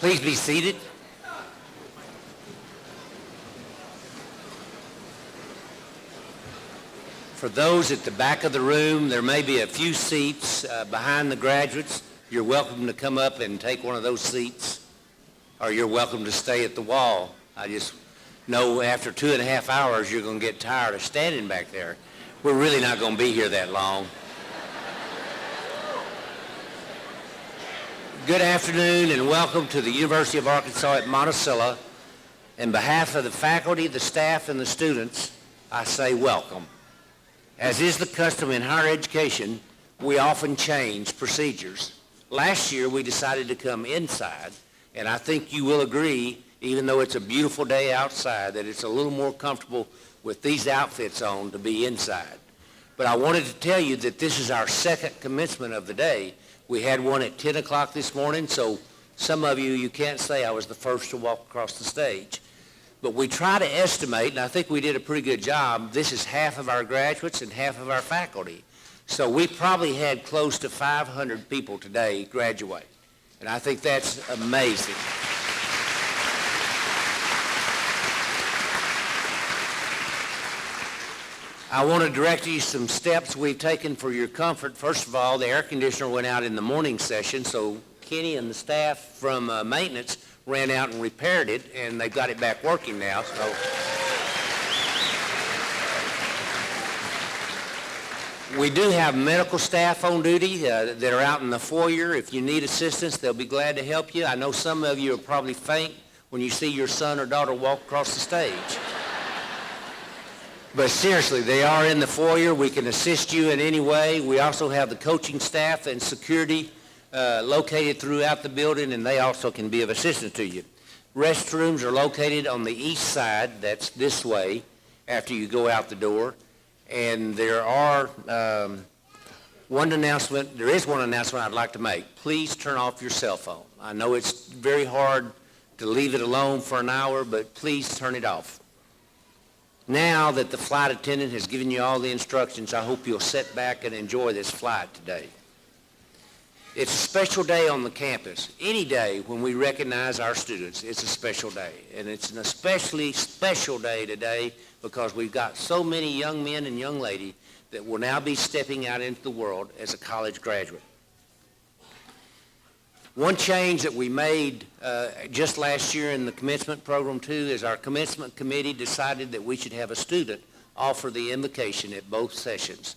Please be seated. For those at the back of the room, there may be a few seats behind the graduates. You're welcome to come up and take one of those seats, or you're welcome to stay at the wall. I just know after 2.5 hours you're going to get tired of standing back there. We're really not going to be here that long. Good afternoon and welcome to the University of Arkansas at Monticello. On behalf of the faculty, the staff, and the students, I say welcome. As is the custom in higher education, we often change procedures. Last year we decided to come inside, and I think you will agree, even though it's a beautiful day outside, that it's a little more comfortable with these outfits on to be inside. But I wanted to tell you that this is our second commencement of the day. We had one at 10 o'clock this morning, so some of you can't say I was the first to walk across the stage. But we try to estimate, and I think we did a pretty good job, this is half of our graduates and half of our faculty. So we probably had close to 500 people today graduate. And I think that's amazing. I want to direct you some steps we've taken for your comfort. First of all, the air conditioner went out in the morning session, so Kenny and the staff from maintenance ran out and repaired it, and they've got it back working now. So we do have medical staff on duty that are out in the foyer. If you need assistance, they'll be glad to help you. I know some of you will probably faint when you see your son or daughter walk across the stage. But seriously, they are in the foyer. We can assist you in any way. We also have the coaching staff and security located throughout the building, and they also can be of assistance to you. Restrooms are located on the east side. That's this way after you go out the door. And there is one announcement I'd like to make. Please turn off your cell phone. I know it's very hard to leave it alone for an hour, but please turn it off. Now that the flight attendant has given you all the instructions, I hope you'll sit back and enjoy this flight today. It's a special day on the campus. Any day when we recognize our students, it's a special day. And it's an especially special day today because we've got so many young men and young ladies that will now be stepping out into the world as a college graduate. One change that we made just last year in the commencement program too is our commencement committee decided that we should have a student offer the invocation at both sessions.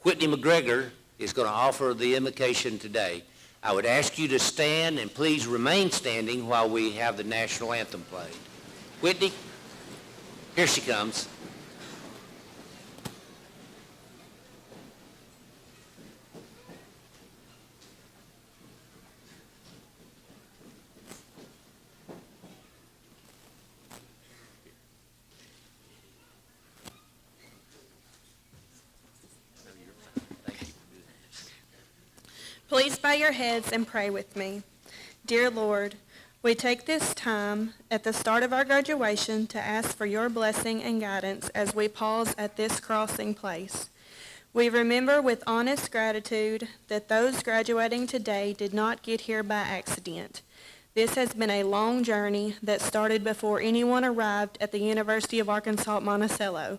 Whitney McGregor is going to offer the invocation today. I would ask you to stand and please remain standing while we have the national anthem played. Whitney, here she comes. Please bow your heads and pray with me. Dear Lord, we take this time at the start of our graduation to ask for your blessing and guidance as we pause at this crossing place. We remember with honest gratitude that those graduating today did not get here by accident. This has been a long journey that started before anyone arrived at the University of Arkansas at Monticello.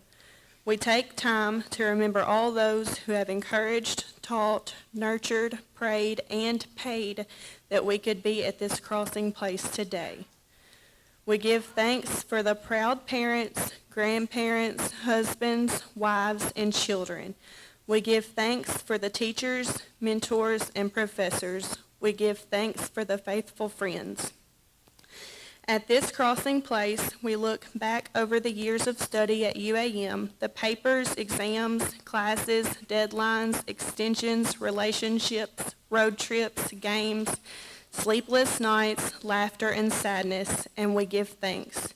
We take time to remember all those who have encouraged, taught, nurtured, prayed, and paid that we could be at this crossing place today. We give thanks for the proud parents, grandparents, husbands, wives, and children. We give thanks for the teachers, mentors, and professors. We give thanks for the faithful friends. At this crossing place, we look back over the years of study at UAM, the papers, exams, classes, deadlines, extensions, relationships, road trips, games, sleepless nights, laughter, and sadness, and we give thanks.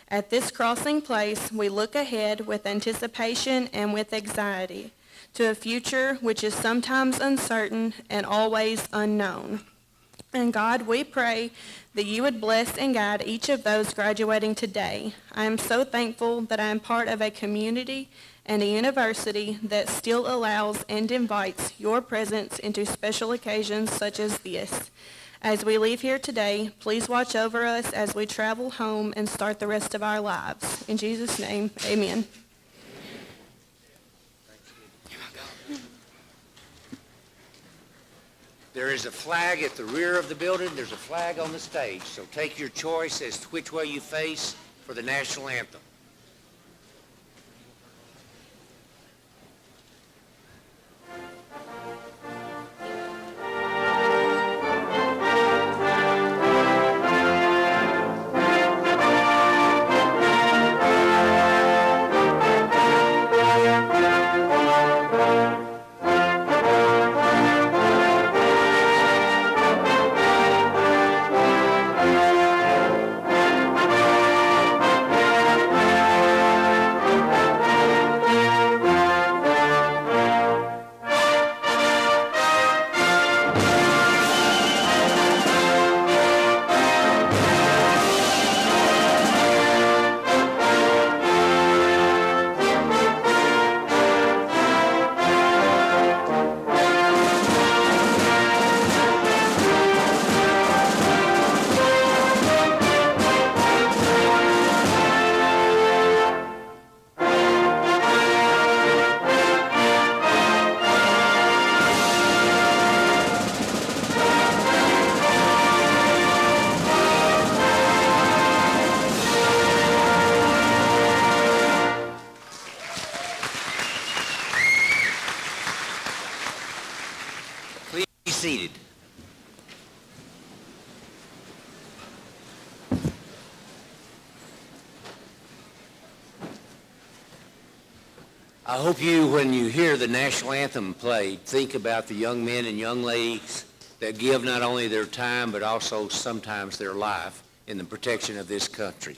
At this crossing place, we look ahead with anticipation and with anxiety to a future which is sometimes uncertain and always unknown. And God, we pray that you would bless and guide each of those graduating today. I am so thankful that I am part of a community and a university that still allows and invites your presence into special occasions such as this. As we leave here today, please watch over us as we travel home and start the rest of our lives. In Jesus' name, amen. There is a flag at the rear of the building. There's a flag on the stage. So take your choice as to which way you face for the national anthem. Please be seated. I hope you, when you hear the national anthem played, think about the young men and young ladies that give not only their time but also sometimes their life in the protection of this country.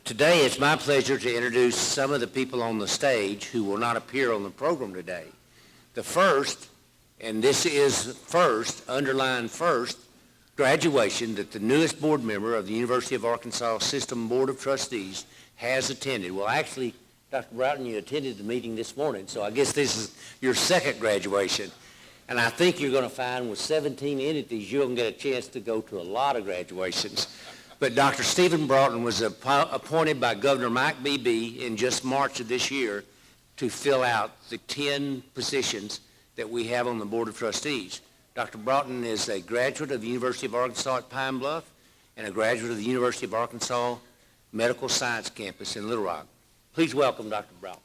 Today, it's my pleasure to introduce some of the people on the stage who will not appear on the program today. The first, and this is first, underline first, graduation that the newest board member of the University of Arkansas System Board of Trustees has attended. Well, actually, Dr. Broughton, you attended the meeting this morning, so I guess this is your second graduation. And I think you're going to find with 17 entities, you're going to get a chance to go to a lot of graduations. But Dr. Stephen Broughton was appointed by Governor Mike Beebe in just March of this year to fill out the 10 positions that we have on the Board of Trustees. Dr. Broughton is a graduate of the University of Arkansas at Pine Bluff and a graduate of the University of Arkansas Medical Science Campus in Little Rock. Please welcome Dr. Broughton.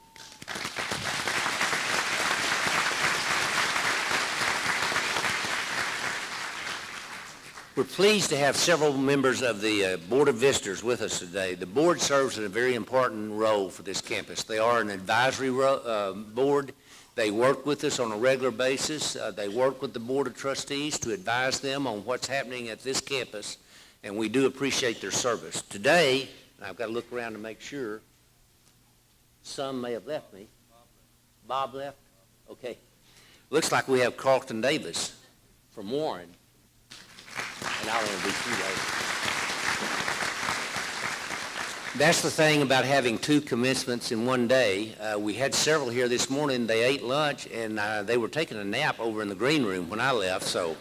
We're pleased to have several members of the Board of Visitors with us today. The board serves in a very important role for this campus. They are an advisory board. They work with us on a regular basis. They work with the Board of Trustees to advise them on what's happening at this campus, and we do appreciate their service. Today, and I've got to look around to make sure, some may have left me. Bob left? Okay. Looks like we have Carlton Davis from Warren. And I'll introduce you later. That's the thing about having two commencements in one day. We had several here this morning. They ate lunch, and they were taking a nap over in the green room when I left. So,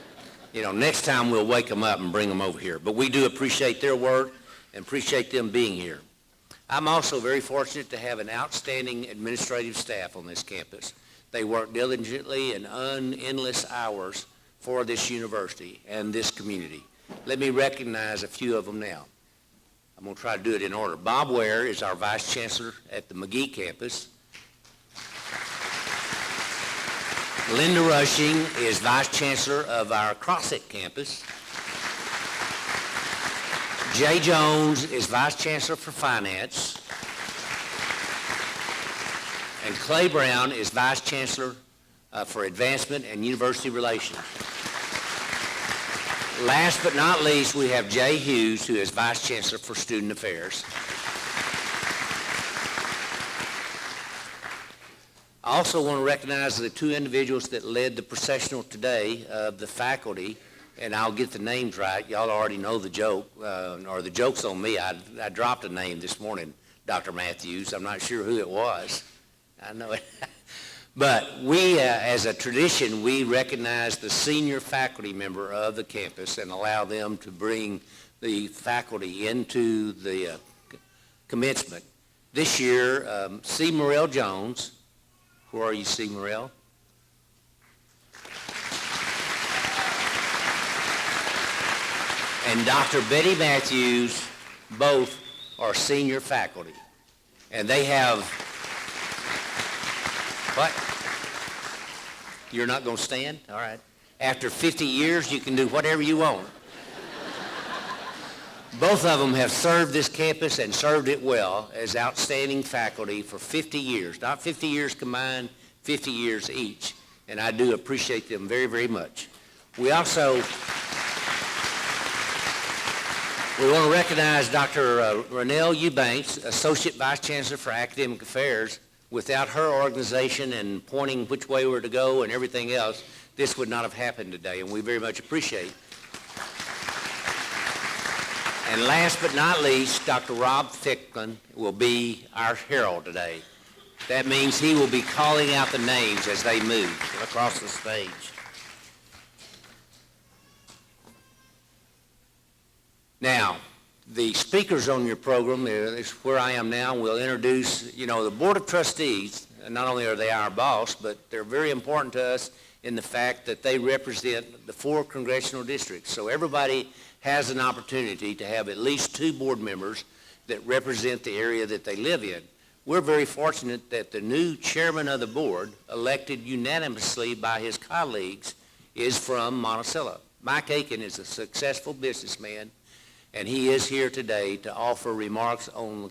next time we'll wake them up and bring them over here. But we do appreciate their work and appreciate them being here. I'm also very fortunate to have an outstanding administrative staff on this campus. They work diligently and endless hours for this university and this community. Let me recognize a few of them now. I'm going to try to do it in order. Bob Ware is our Vice Chancellor at the McGee campus. Linda Rushing is Vice Chancellor of our Crossett campus. Jay Jones is Vice Chancellor for Finance. And Clay Brown is Vice Chancellor for Advancement and University Relations. Last but not least, we have Jay Hughes, who is Vice Chancellor for Student Affairs. I also want to recognize the two individuals that led the processional today of the faculty, and I'll get the names right. Y'all already know the joke, or the joke's on me. I dropped a name this morning, Dr. Matthews. I'm not sure who it was. I know it. But we, as a tradition, we recognize the senior faculty member of the campus and allow them to bring the faculty into the commencement. This year, C. Morrell Jones, who are you, C. Morrell? And Dr. Betty Matthews, both are senior faculty. And they have, what? You're not going to stand? All right. After 50 years, you can do whatever you want. Both of them have served this campus and served it well as outstanding faculty for 50 years. Not 50 years combined, 50 years each. And I do appreciate them very, very much. We want to recognize Dr. Renelle Eubanks, Associate Vice Chancellor for Academic Affairs. Without her organization and pointing which way we're to go and everything else, this would not have happened today, and we very much appreciate. And last but not least, Dr. Rob Ficklin will be our herald today. That means he will be calling out the names as they move across the stage. Now, the speakers on your program, is where I am now. We'll introduce, the Board of Trustees. Not only are they our boss, but they're very important to us in the fact that they represent the 4 congressional districts. So everybody has an opportunity to have at least 2 board members that represent the area that they live in. We're very fortunate that the new chairman of the board, elected unanimously by his colleagues, is from Monticello. Mike Aiken is a successful businessman, and he is here today to offer remarks from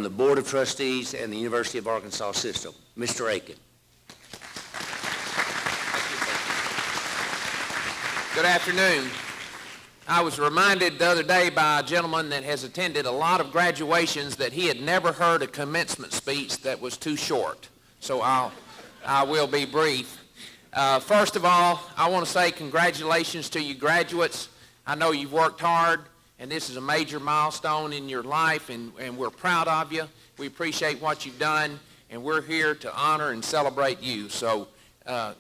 the Board of Trustees and the University of Arkansas system. Mr. Aiken. Good afternoon. I was reminded the other day by a gentleman that has attended a lot of graduations that he had never heard a commencement speech that was too short. So I will be brief. First of all, I want to say congratulations to you graduates. I know you've worked hard, and this is a major milestone in your life, and we're proud of you. We appreciate what you've done, and we're here to honor and celebrate you. So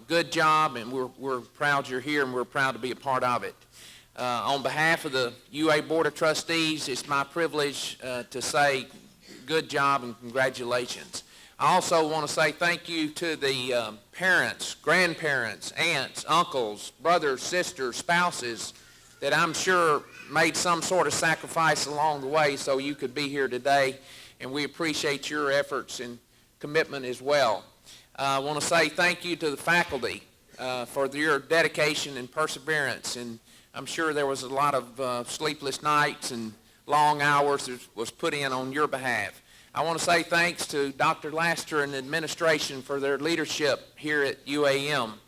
good job, and we're proud you're here, and we're proud to be a part of it. On behalf of the UA Board of Trustees, it's my privilege to say good job and congratulations. I also want to say thank you to the parents, grandparents, aunts, uncles, brothers, sisters, spouses that I'm sure made some sort of sacrifice along the way so you could be here today, and we appreciate your efforts and commitment as well. I want to say thank you to the faculty for your dedication and perseverance, and I'm sure there was a lot of sleepless nights and long hours that was put in on your behalf. I want to say thanks to Dr. Laster and the administration for their leadership here at UAM.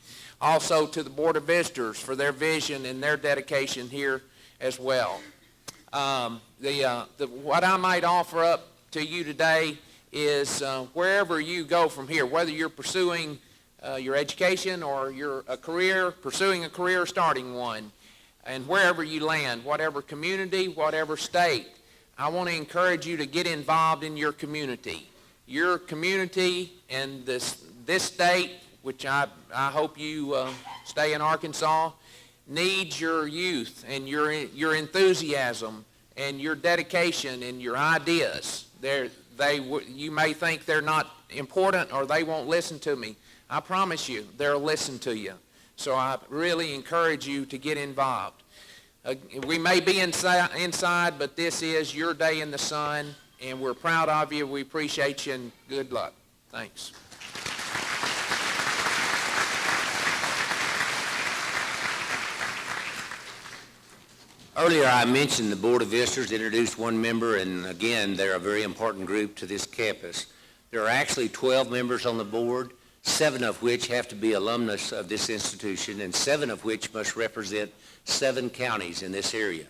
Also to the Board of Visitors for their vision and their dedication here as well. What I might offer up to you today is wherever you go from here, whether you're pursuing your education or you're pursuing a career, starting one, and wherever you land, whatever community, whatever state, I want to encourage you to get involved in your community. Your community and this state, which I hope you stay in Arkansas, needs your youth and your enthusiasm and your dedication and your ideas. You may think they're not important or they won't listen to me. I promise you, they'll listen to you. So I really encourage you to get involved. We may be inside, but this is your day in the sun, and we're proud of you. We appreciate you, and good luck. Thanks. Earlier I mentioned the Board of Visitors introduced one member, and again, they're a very important group to this campus. There are actually 12 members on the board, 7 of which have to be alumnus of this institution, and 7 of which must represent 7 counties in this area.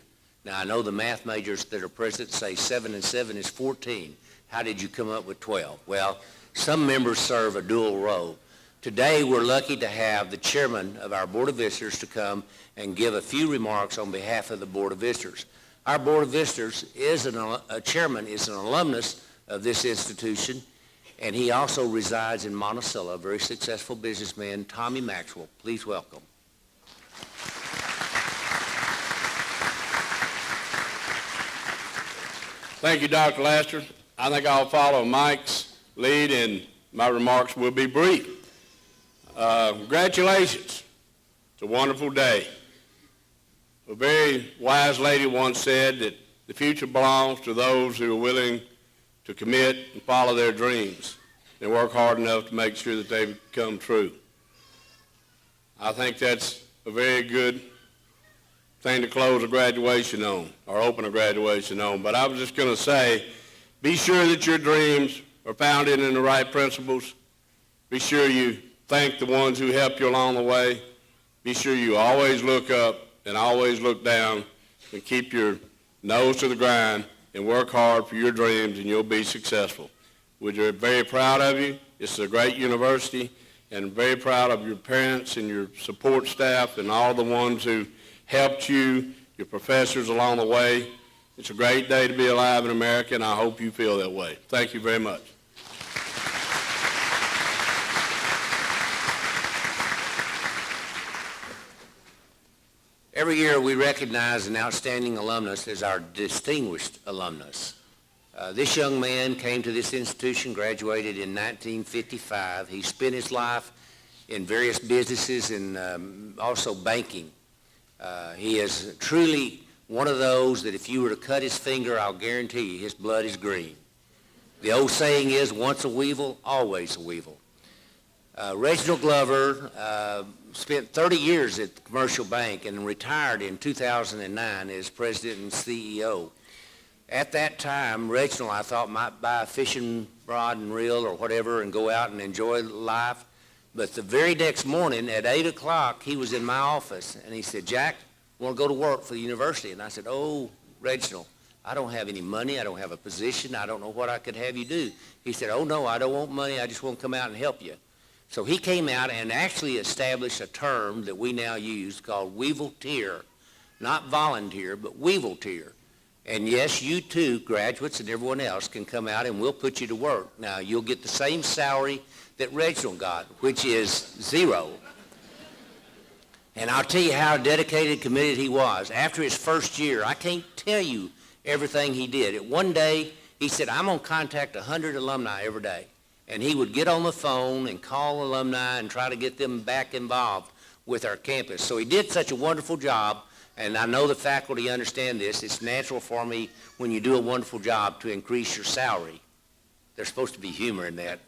Now, I know the math majors that are present say 7 and 7 is 14. How did you come up with 12? Well, some members serve a dual role. Today, we're lucky to have the chairman of our Board of Visitors to come and give a few remarks on behalf of the Board of Visitors. Our Board of Visitors chairman is an alumnus of this institution. and he also resides in Monticello, a very successful businessman, Tommy Maxwell. Please welcome. Thank you, Dr. Laster. I think I'll follow Mike's lead, and my remarks will be brief. Congratulations. It's a wonderful day. A very wise lady once said that the future belongs to those who are willing to commit and follow their dreams and work hard enough to make sure that they come true. I think that's a very good thing to close a graduation on, or open a graduation on. But I was just going to say, be sure that your dreams are founded in the right principles. Be sure you thank the ones who helped you along the way. Be sure you always look up and always look down, and keep your nose to the grind and work hard for your dreams, and you'll be successful. We're very proud of you. It's a great university, and very proud of your parents and your support staff and all the ones who helped you, your professors along the way. It's a great day to be alive in America, and I hope you feel that way. Thank you very much. Every year we recognize an outstanding alumnus as our distinguished alumnus. This young man came to this institution, graduated in 1955. He spent his life in various businesses and also banking. He is truly one of those that if you were to cut his finger, I'll guarantee you his blood is green. The old saying is, once a weevil, always a weevil. Reginald Glover spent 30 years at the commercial bank and retired in 2009 as president and CEO. At that time, Reginald, I thought, might buy a fishing rod and reel or whatever and go out and enjoy life. But the very next morning at 8 o'clock, he was in my office, and he said, "Jack, I want to go to work for the university." And I said, "Oh, Reginald, I don't have any money. I don't have a position. I don't know what I could have you do." He said, "Oh, no, I don't want money. I just want to come out and help you." So he came out and actually established a term that we now use called weevilteer. Not volunteer, but weevilteer. And yes, you too, graduates and everyone else, can come out and we'll put you to work. Now, you'll get the same salary that Reginald got, which is $0. And I'll tell you how dedicated, committed he was. After his first year, I can't tell you everything he did. One day, he said, "I'm going to contact 100 alumni every day." And he would get on the phone and call alumni and try to get them back involved with our campus. So he did such a wonderful job, and I know the faculty understand this. It's natural for me when you do a wonderful job to increase your salary. There's supposed to be humor in that.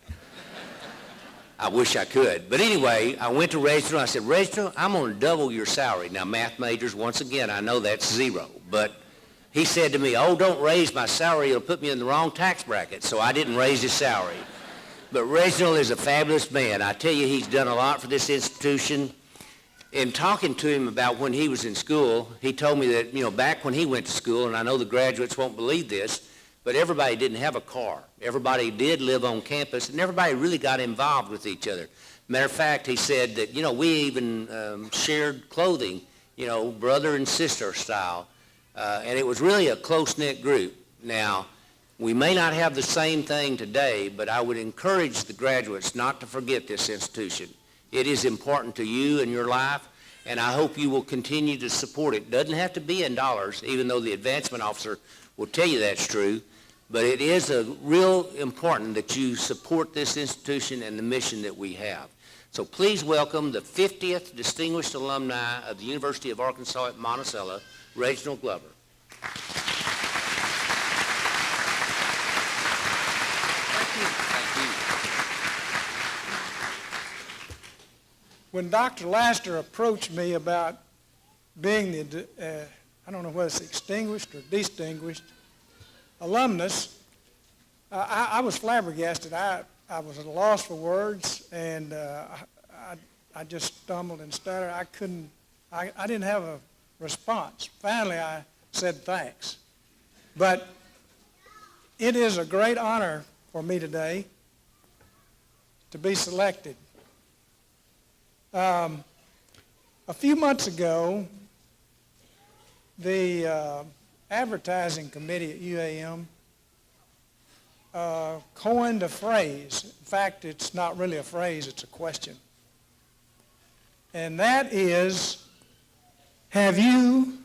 I wish I could. But anyway, I went to Reginald. I said, "Reginald, I'm going to double your salary." Now, math majors, once again, I know that's $0. But he said to me, "Oh, don't raise my salary. It'll put me in the wrong tax bracket." So I didn't raise his salary. But Reginald is a fabulous man. I tell you, he's done a lot for this institution. In talking to him about when he was in school, he told me that, back when he went to school, and I know the graduates won't believe this, but everybody didn't have a car. Everybody did live on campus, and everybody really got involved with each other. Matter of fact, he said that, we even shared clothing, brother and sister style. And it was really a close-knit group. Now, we may not have the same thing today, but I would encourage the graduates not to forget this institution. It is important to you and your life, and I hope you will continue to support it. It doesn't have to be in dollars, even though the advancement officer will tell you that's true, but it is real important that you support this institution and the mission that we have. So please welcome the 50th Distinguished Alumni of the University of Arkansas at Monticello, Reginald Glover. When Dr. Laster approached me about being the, I don't know whether it's extinguished or distinguished alumnus, I was flabbergasted. I was at a loss for words, and I just stumbled and stuttered. I didn't have a response. Finally, I said thanks. But it is a great honor for me today to be selected. A few months ago, the advertising committee at UAM coined a phrase. In fact, it's not really a phrase, it's a question. And that is, have you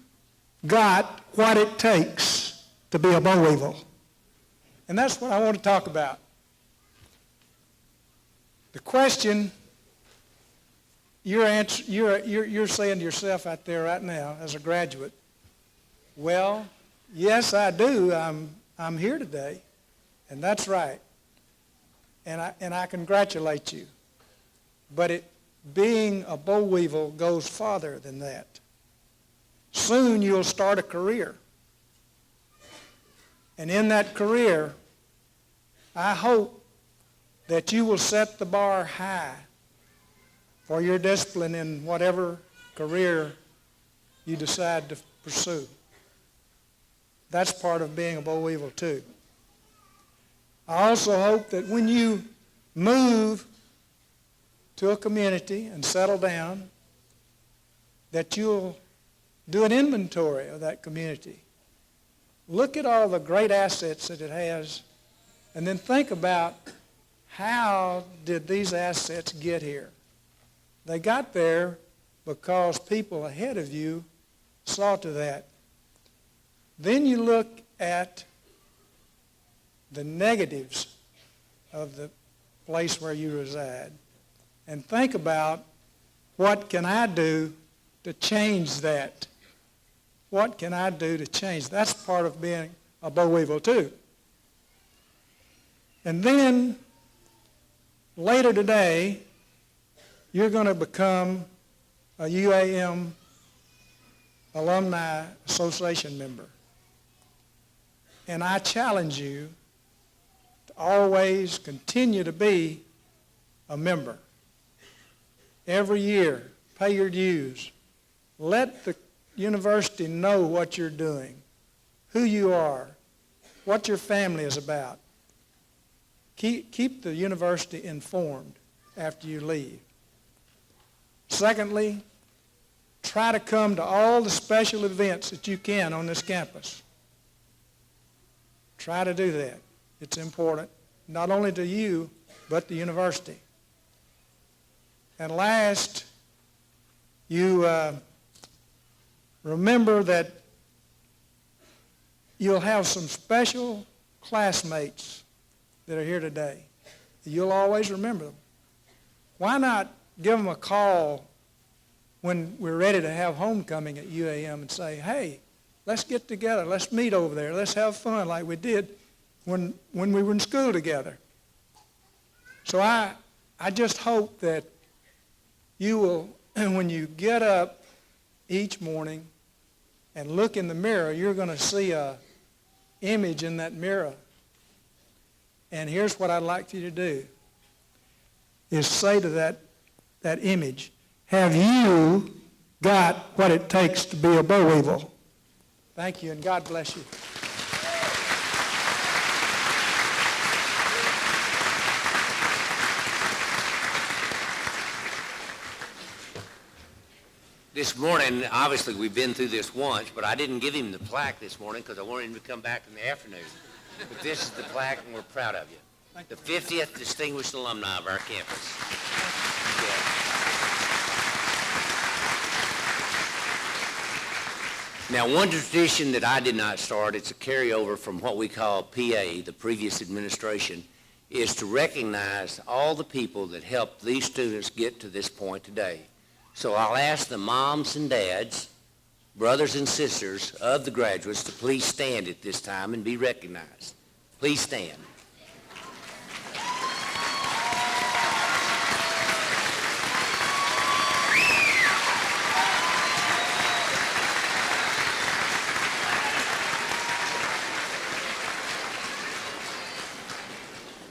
got what it takes to be a boll weevil? And that's what I want to talk about. The question you're saying to yourself out there right now as a graduate, well, yes, I do. I'm here today, and that's right. And I congratulate you. But being a boll weevil goes farther than that. Soon you'll start a career. And in that career, I hope that you will set the bar high for your discipline in whatever career you decide to pursue. That's part of being a boll weevil too. I also hope that when you move to a community and settle down, that you'll do an inventory of that community. Look at all the great assets that it has, and then think about, how did these assets get here? They got there because people ahead of you saw to that. Then you look at the negatives of the place where you reside and think about, what can I do to change that? What can I do to change? That's part of being a boll weevil too. And then later today, you're going to become a UAM Alumni Association member. And I challenge you to always continue to be a member. Every year, pay your dues. Let the university know what you're doing, who you are, what your family is about. Keep the university informed after you leave. Secondly, try to come to all the special events that you can on this campus. Try to do that. It's important, not only to you, but the university. And last, you remember that you'll have some special classmates that are here today. You'll always remember them. Why not give them a call when we're ready to have homecoming at UAM and say, hey, let's get together, let's meet over there, let's have fun like we did when we were in school together. So I just hope that you will, when you get up each morning and look in the mirror, you're going to see an image in that mirror. And here's what I'd like for you to do, is say to that image, have you got what it takes to be a boll weevil? Thank you, and God bless you. This morning, obviously, we've been through this once, but I didn't give him the plaque this morning because I wanted him to come back in the afternoon. But this is the plaque, and we're proud of you. The 50th Distinguished Alumni of our campus. Yeah. Now, one tradition that I did not start, it's a carryover from what we call PA, the previous administration, is to recognize all the people that helped these students get to this point today. So I'll ask the moms and dads, brothers and sisters of the graduates to please stand at this time and be recognized. Please stand.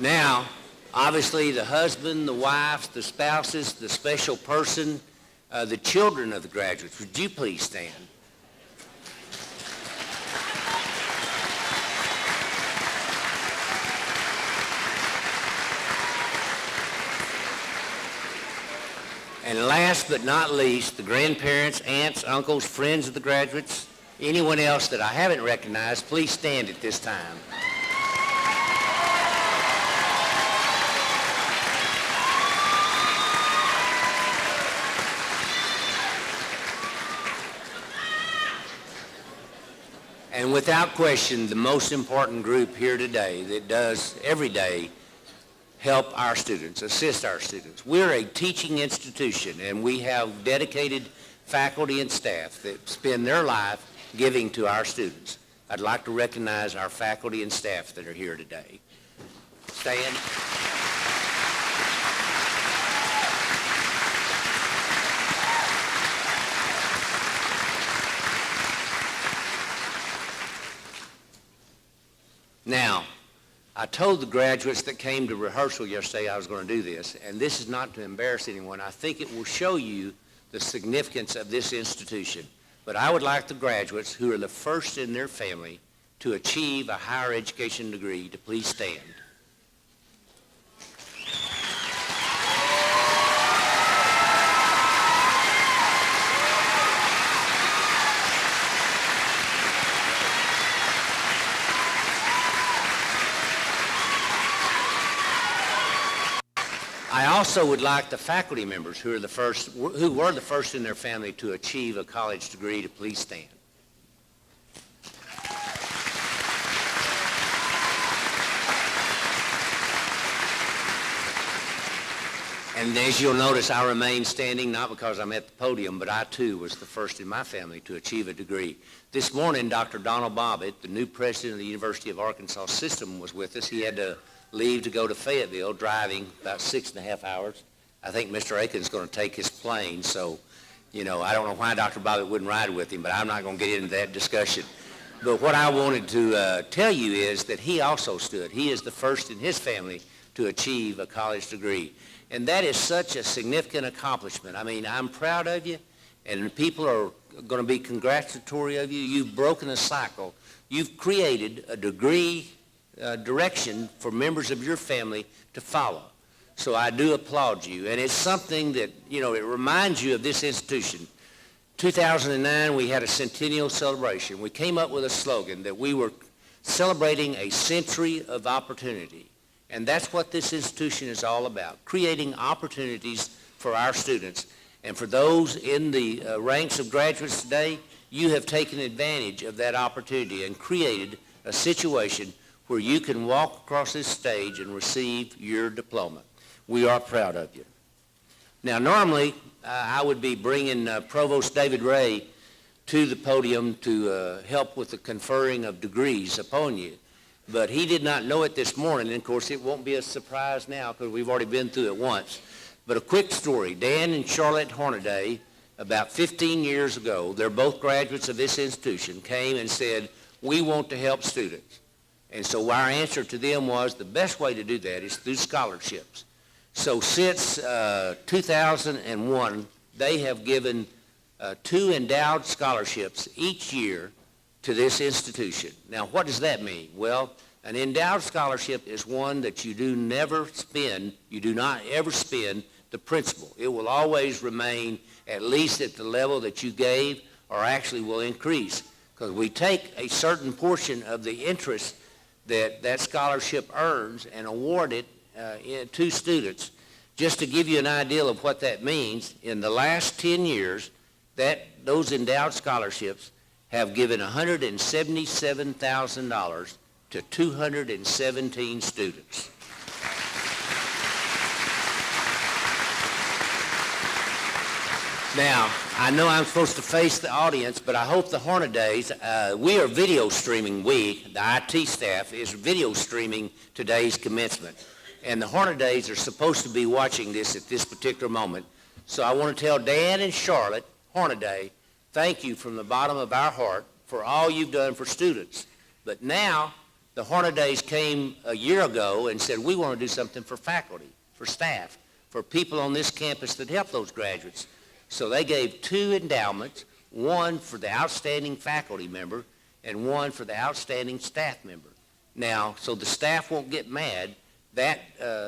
Now, obviously, the husband, the wife, the spouses, the special person, the children of the graduates, would you please stand? And last but not least, the grandparents, aunts, uncles, friends of the graduates, anyone else that I haven't recognized, please stand at this time. And without question, the most important group here today that does every day help our students, assist our students. We're a teaching institution, and we have dedicated faculty and staff that spend their life giving to our students. I'd like to recognize our faculty and staff that are here today. Stand. Now, I told the graduates that came to rehearsal yesterday I was going to do this, and this is not to embarrass anyone. I think it will show you the significance of this institution. But I would like the graduates who are the first in their family to achieve a higher education degree to please stand. I also would like the faculty members who were the first in their family to achieve a college degree to please stand. And as you'll notice, I remain standing, not because I'm at the podium, but I too was the first in my family to achieve a degree. This morning, Dr. Donald Bobbitt, the new president of the University of Arkansas System, was with us. He had to leave to go to Fayetteville, driving about 6.5 hours. I think Mr. Aiken's going to take his plane, so, I don't know why Dr. Bobbitt wouldn't ride with him, but I'm not going to get into that discussion. But what I wanted to tell you is that he also stood. He is the first in his family to achieve a college degree. And that is such a significant accomplishment. I mean, I'm proud of you, and people are going to be congratulatory of you. You've broken a cycle. You've created a degree direction for members of your family to follow. So I do applaud you. And it's something that, it reminds you of this institution. 2009, we had a centennial celebration. We came up with a slogan that we were celebrating a century of opportunity. And that's what this institution is all about, creating opportunities for our students. And for those in the ranks of graduates today, you have taken advantage of that opportunity and created a situation where you can walk across this stage and receive your diploma. We are proud of you. Now, normally, I would be bringing Provost David Ray to the podium to help with the conferring of degrees upon you. But he did not know it this morning, and of course it won't be a surprise now because we've already been through it once. But a quick story. Dan and Charlotte Hornaday, about 15 years ago, they're both graduates of this institution, came and said, we want to help students. And so our answer to them was the best way to do that is through scholarships. So since 2001, they have given 2 endowed scholarships each year to this institution. Now, what does that mean? Well, an endowed scholarship is one that you do not ever spend the principal. It will always remain at least at the level that you gave, or actually will increase, because we take a certain portion of the interest that scholarship earns and award it to students. Just to give you an idea of what that means, in the last 10 years, those endowed scholarships have given $177,000 to 217 students. Now, I know I'm supposed to face the audience, but I hope the Hornadays, we are video streaming, the IT staff is video streaming today's commencement. And the Hornadays are supposed to be watching this at this particular moment. So I want to tell Dan and Charlotte Hornaday, thank you from the bottom of our heart for all you've done for students. But now, the Hornadays came a year ago and said, we want to do something for faculty, for staff, for people on this campus that help those graduates. So they gave 2 endowments, one for the outstanding faculty member and one for the outstanding staff member. Now, so the staff won't get mad, that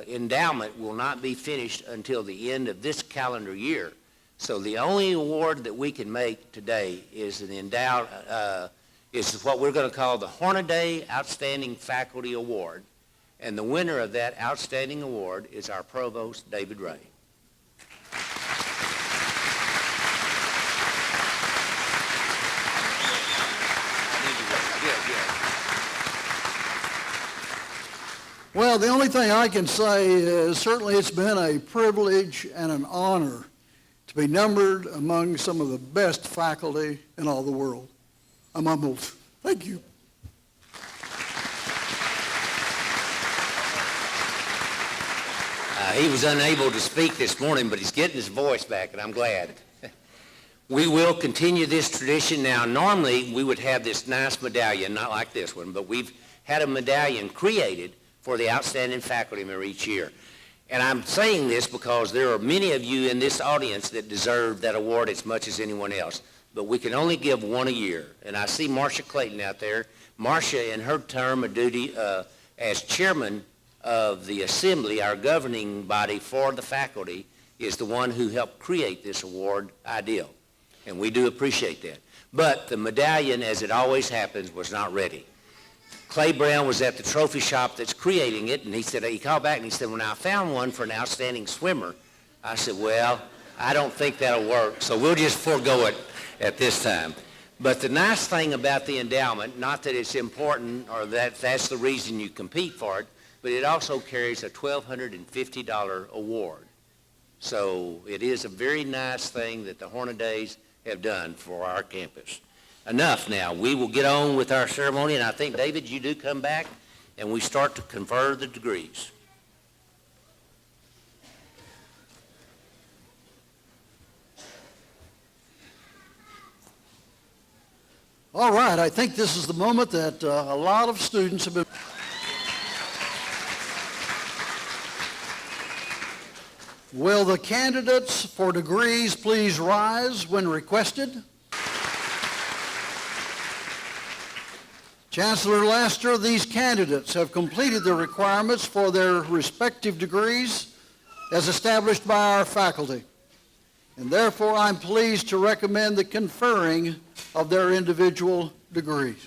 endowment will not be finished until the end of this calendar year. So the only award that we can make today is an endowed, is what we're going to call the Hornaday Outstanding Faculty Award. And the winner of that outstanding award is our Provost, David Ray. Well, the only thing I can say is certainly it's been a privilege and an honor to be numbered among some of the best faculty in all the world. I'm humbled. Thank you. He was unable to speak this morning, but he's getting his voice back, and I'm glad. We will continue this tradition. Now, normally, we would have this nice medallion, not like this one, but we've had a medallion created for the outstanding faculty member each year. And I'm saying this because there are many of you in this audience that deserve that award as much as anyone else. But we can only give one a year. And I see Marcia Clayton out there. Marcia, in her term of duty as chairman of the assembly, our governing body for the faculty, is the one who helped create this award ideal. And we do appreciate that. But the medallion, as it always happens, was not ready. Clay Brown was at the trophy shop that's creating it, and he called back and he said, well, now I found one for an outstanding swimmer. I said, well, I don't think that'll work, so we'll just forego it at this time. But the nice thing about the endowment, not that it's important or that's the reason you compete for it, but it also carries a $1,250 award. So it is a very nice thing that the Hornadays have done for our campus. Enough now. We will get on with our ceremony, and I think, David, you do come back, and we start to confer the degrees. All right, I think this is the moment that a lot of students have been... Will the candidates for degrees please rise when requested? Chancellor Laster, these candidates have completed the requirements for their respective degrees as established by our faculty, and therefore I'm pleased to recommend the conferring of their individual degrees.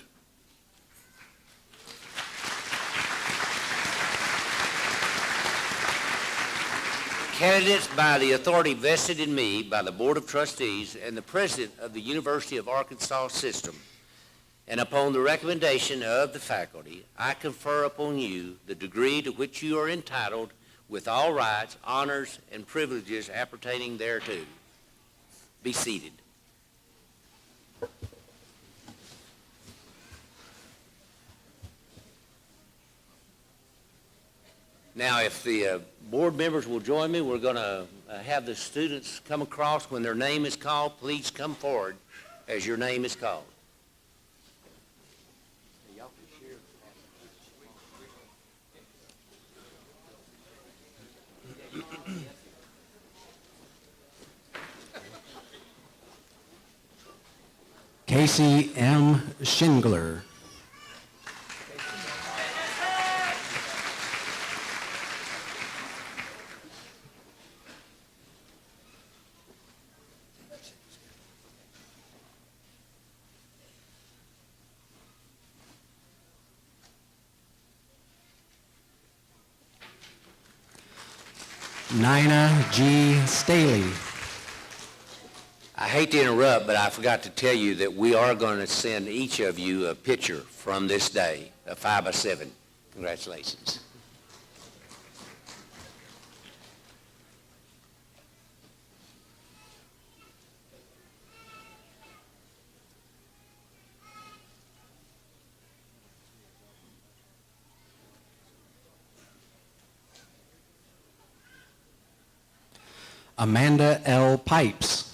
Candidates by the authority vested in me by the Board of Trustees and the President of the University of Arkansas System, and upon the recommendation of the faculty, I confer upon you the degree to which you are entitled with all rights, honors, and privileges appertaining thereto. Be seated. Now, if the board members will join me, we're going to have the students come across. When their name is called, please come forward as your name is called. Casey M. Schingler. Nina G. Staley. I hate to interrupt, but I forgot to tell you that we are going to send each of you a picture from this day, a 5x7. Congratulations. Amanda L. Pipes.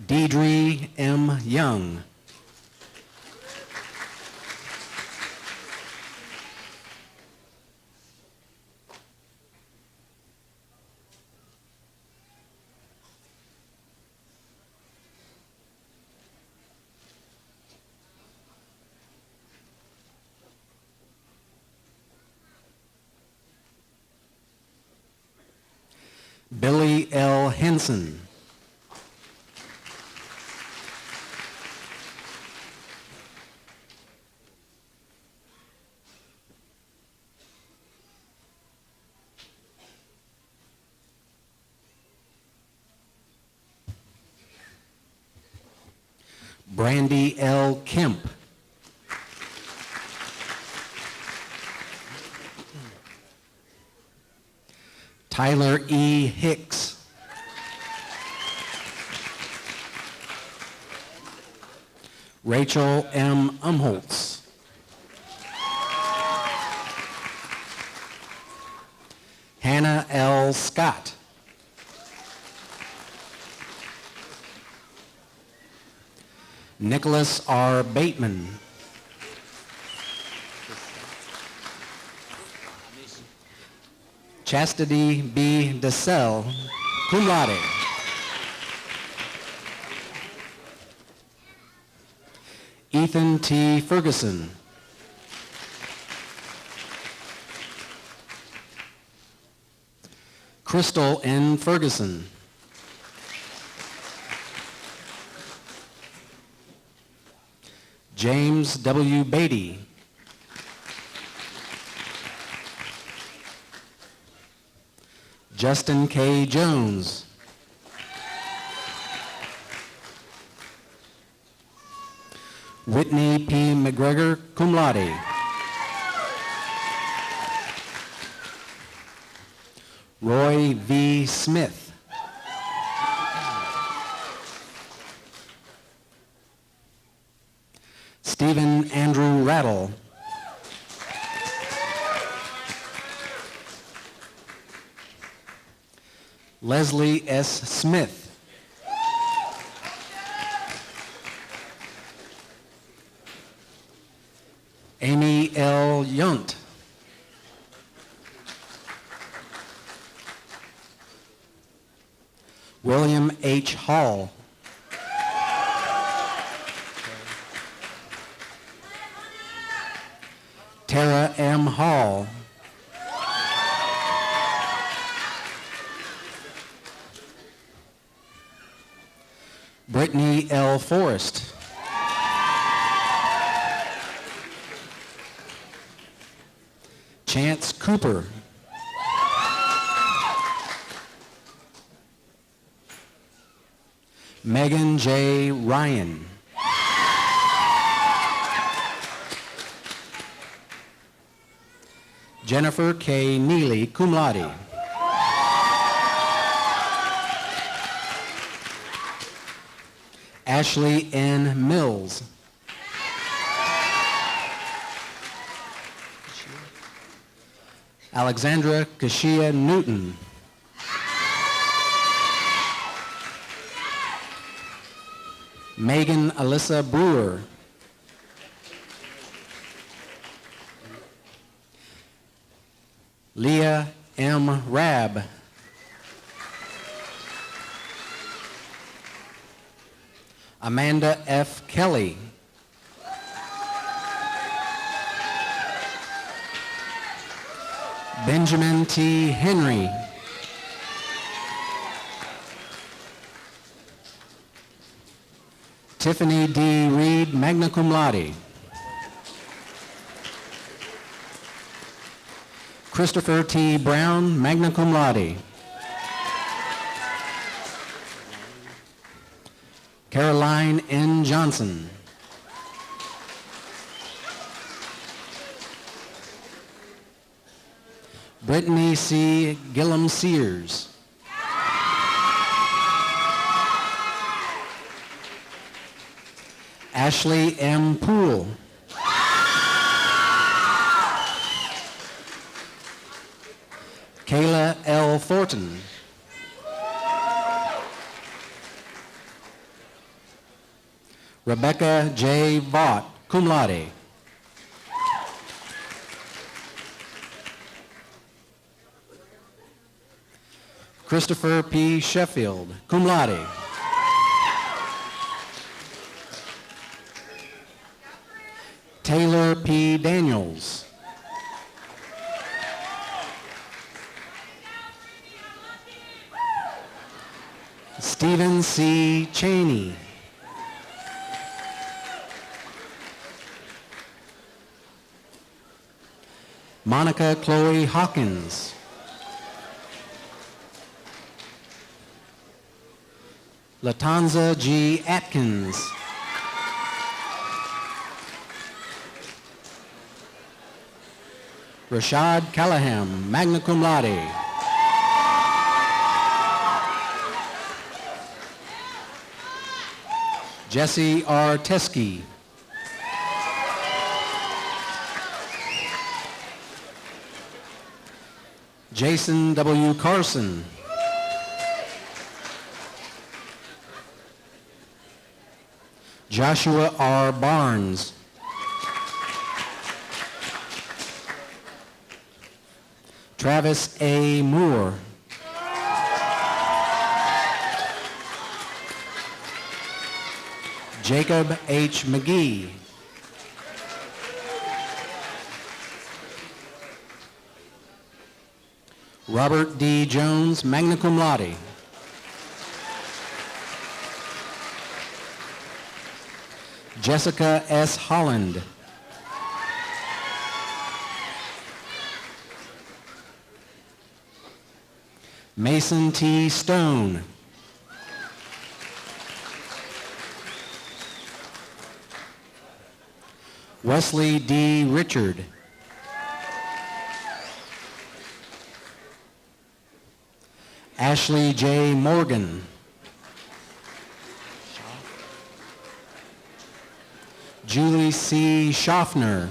Deidre M. Young. Billy L. Henson. Brandy L. Kemp. Tyler E. Hicks. Rachel M. Umholtz. Hannah L. Scott. Nicholas R. Bateman. Chastity B. DeSelle, cum laude. Ethan T. Ferguson. Crystal N. Ferguson. James W. Beatty. Justin K. Jones. Whitney P. McGregor, cum laude. Roy V. Smith. Stephen Andrew Rattle. Leslie S. Smith. Amy L. Yunt. William H. Hall. Tara M. Hall. Brittany L. Forrest. Chance Cooper. Megan J. Ryan. Jennifer K. Neely, cum laude. Ashley N. Mills. Alexandra Kashia Newton. Megan Alyssa Brewer. Leah M. Rabb. Amanda F. Kelly. Benjamin T. Henry. Tiffany D. Reed, magna cum laude. Christopher T. Brown, magna cum laude. Caroline N. Johnson. Brittany C. Gillum Sears. Ashley M. Poole. Kayla L. Thornton. Rebecca J. Vaught, cum laude. Christopher P. Sheffield, cum laude. Taylor P. Daniels. Stephen C. Cheney. Monica Chloe Hawkins. Latanza G. Atkins. Rashad Callahan, magna cum laude. Jesse R. Teskey. Jason W. Carson. Joshua R. Barnes. Travis A. Moore. Jacob H. McGee. Robert D. Jones, magna cum laude. Jessica S. Holland. Mason T. Stone. Wesley D. Richard. Ashley J. Morgan. Julie C. Schaffner.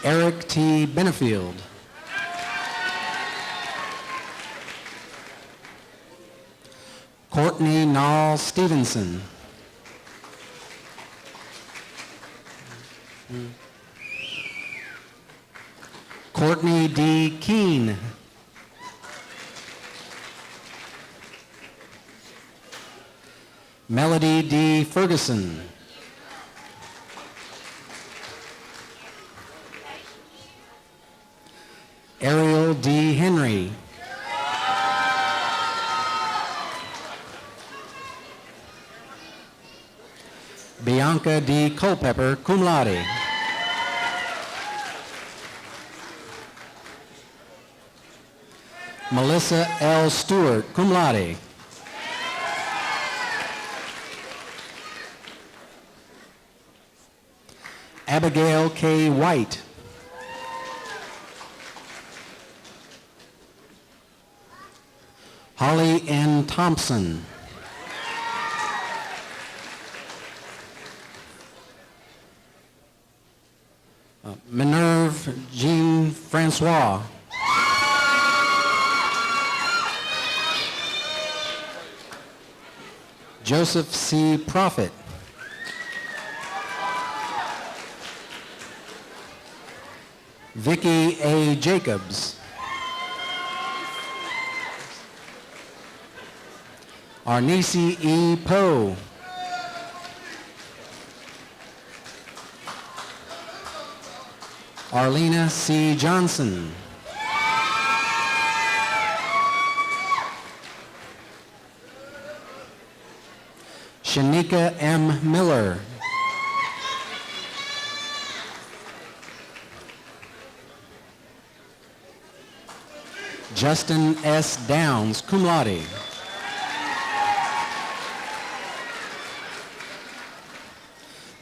Eric T. Benefield. Courtney Nall Stevenson. Courtney D. Keene. Melody D. Ferguson. Ariel D. Henry. Bianca D. Culpepper, cum laude. Melissa L. Stewart, cum laude. Abigail K. White. Holly N. Thompson. Minerve Jean Francois. Joseph C. Prophet. Vicky A. Jacobs. Arnisi E. Poe. Arlena C. Johnson. Shanika M. Miller. Justin S. Downs, cum laude.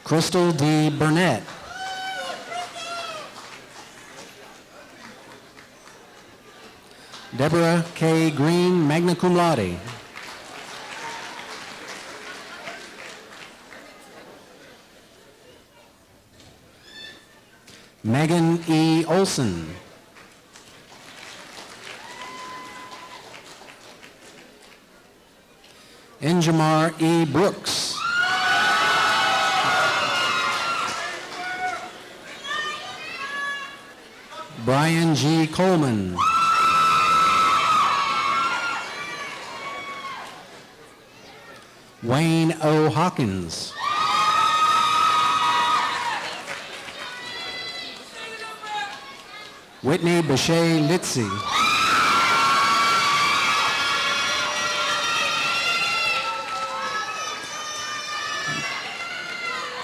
Crystal D. Burnett. Deborah K. Green, magna cum laude. Megan E. Olson. Injamar E. Brooks. Brian G. Coleman. Wayne O. Hawkins. Whitney Bechet Litzy.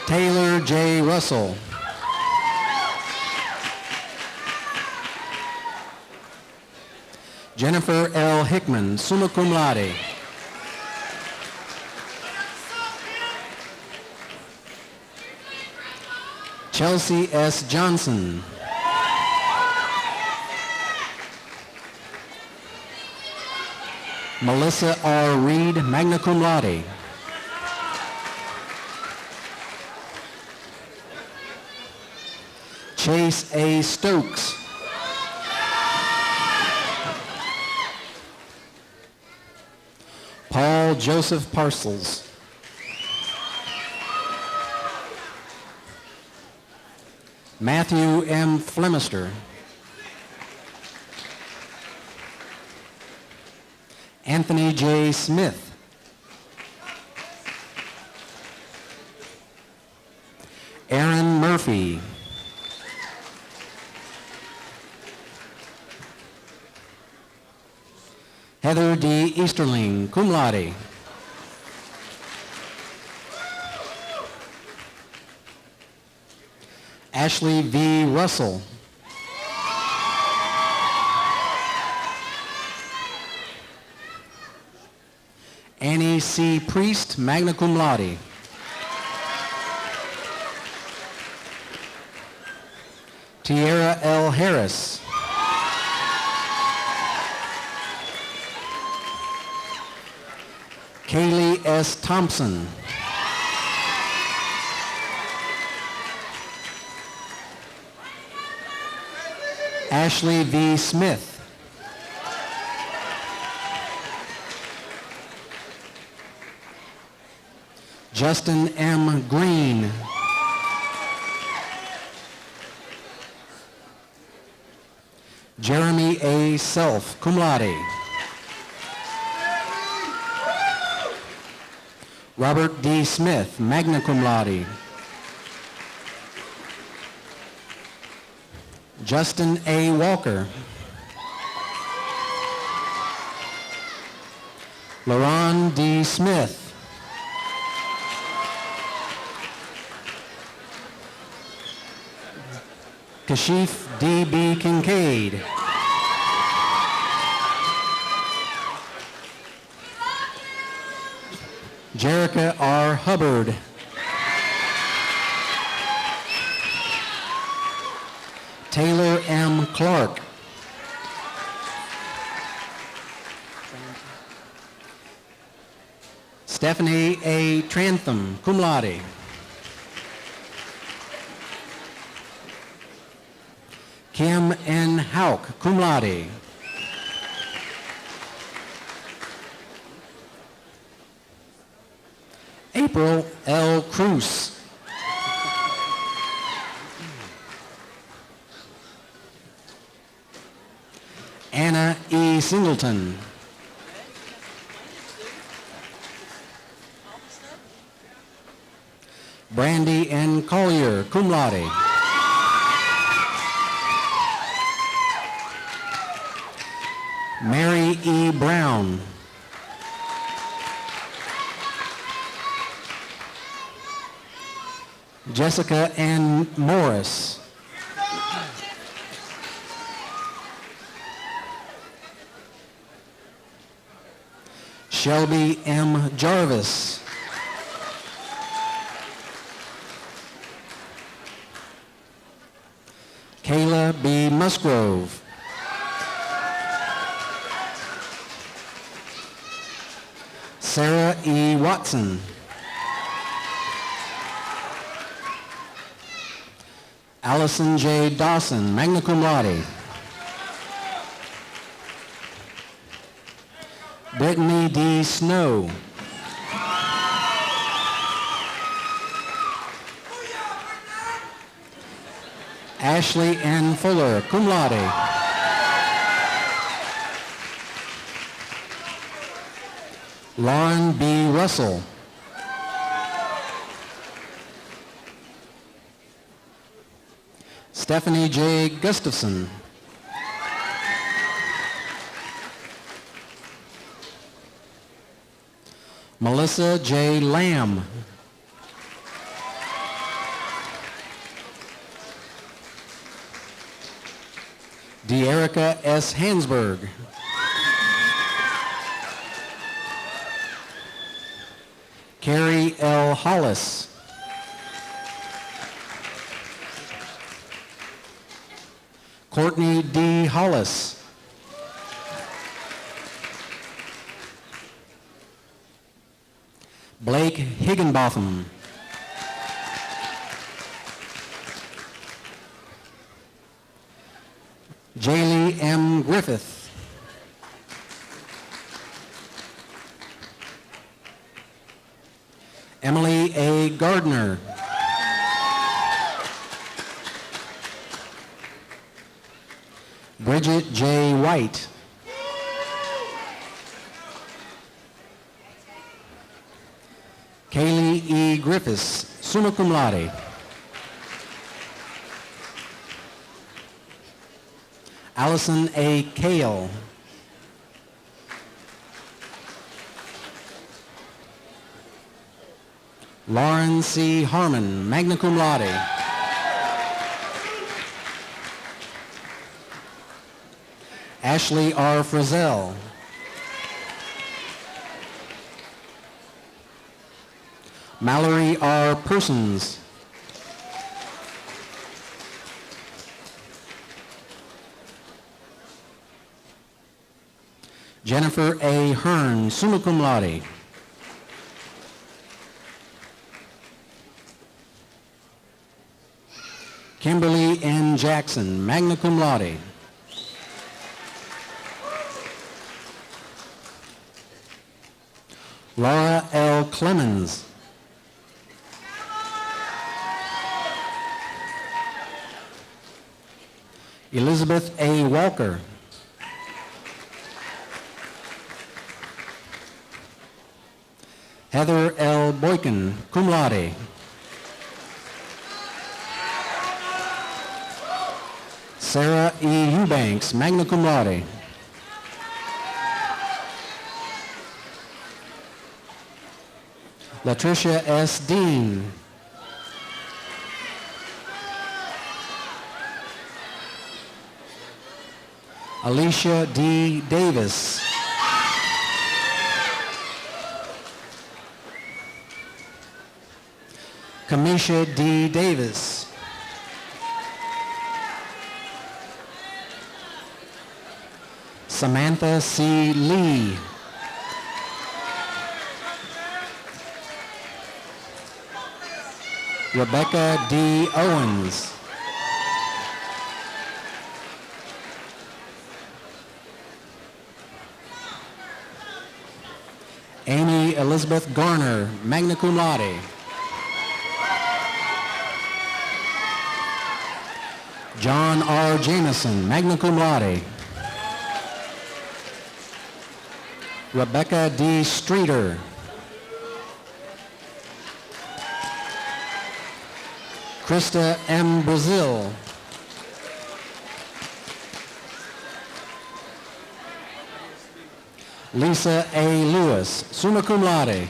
Taylor J. Russell. Jennifer L. Hickman, summa cum laude. Chelsea S. Johnson. Melissa R. Reed, magna cum laude. Chase A. Stokes. Paul Joseph Parcels. Matthew M. Flemister. Anthony J. Smith. Aaron Murphy. Heather D. Easterling, cum laude. Ashley V. Russell. Annie C. Priest, magna cum laude. Tierra L. Harris. Kaylee S. Thompson. Ashley V. Smith. Justin M. Green. Jeremy A. Self, cum laude. Robert D. Smith, magna cum laude. Justin A. Walker. LaRon D. Smith. Kashif D. B. Kincaid. Jerica R. Hubbard. Taylor M. Clark. Stephanie A. Trantham, cum laude. Kim N. Hauk, cum laude. April L. Cruz. Anna E. Singleton. Brandy N. Collier, cum laude. Mary E. Brown. Jessica N. Morris. Shelby M. Jarvis. Kayla B. Musgrove. Sarah E. Watson. Allison J. Dawson, magna cum laude. Brittany D. Snow. Ashley N. Fuller, cum laude. Lauren B. Russell. Stephanie J. Gustafson. Melissa J. Lamb. De'Erica S. Hansberg. Carrie L. Hollis. Courtney D. Hollis. Blake Higginbotham. Jaylee M. Griffith. Emily A. Gardner. Bridget J. White. Kaylee E. Griffiths, summa cum laude. Allison A. Kale. Lauren C. Harmon, magna cum laude. Ashley R. Frizzell. Mallory R. Persons. Jennifer A. Hearn, summa cum laude. Kimberly N. Jackson, magna cum laude. Laura L. Clemens. Elizabeth A. Walker. Heather L. Boykin, cum laude. Sarah E. Eubanks, magna cum laude. Latricia S. Dean. Alicia D. Davis. Kamisha D. Davis. Samantha C. Lee. Rebecca D. Owens. Amy Elizabeth Garner, magna cum laude. John R. Jameson, magna cum laude. Rebecca D. Streeter. Krista M. Brazil. Lisa A. Lewis, summa cum laude.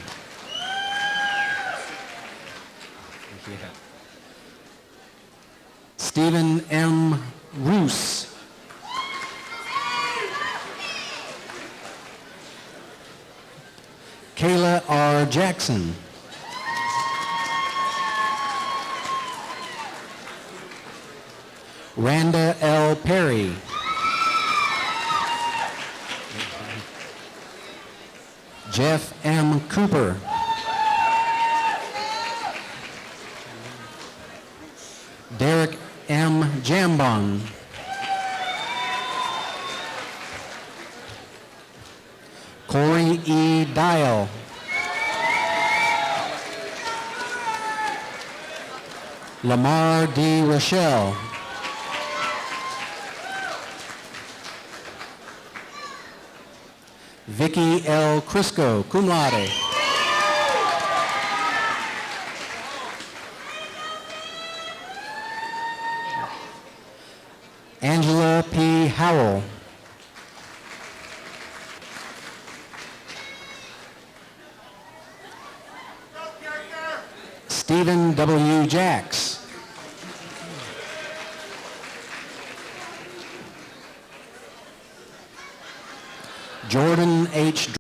Stephen M. Roos. Kayla R. Jackson. Randa L. Perry. Jeff M. Cooper. Derek M. Jambon. Corey E. Dial. Lamar D. Rochelle. Vicky L. Crisco, cum laude. Angela P. Howell. Stephen W. Jacks. Jordan H.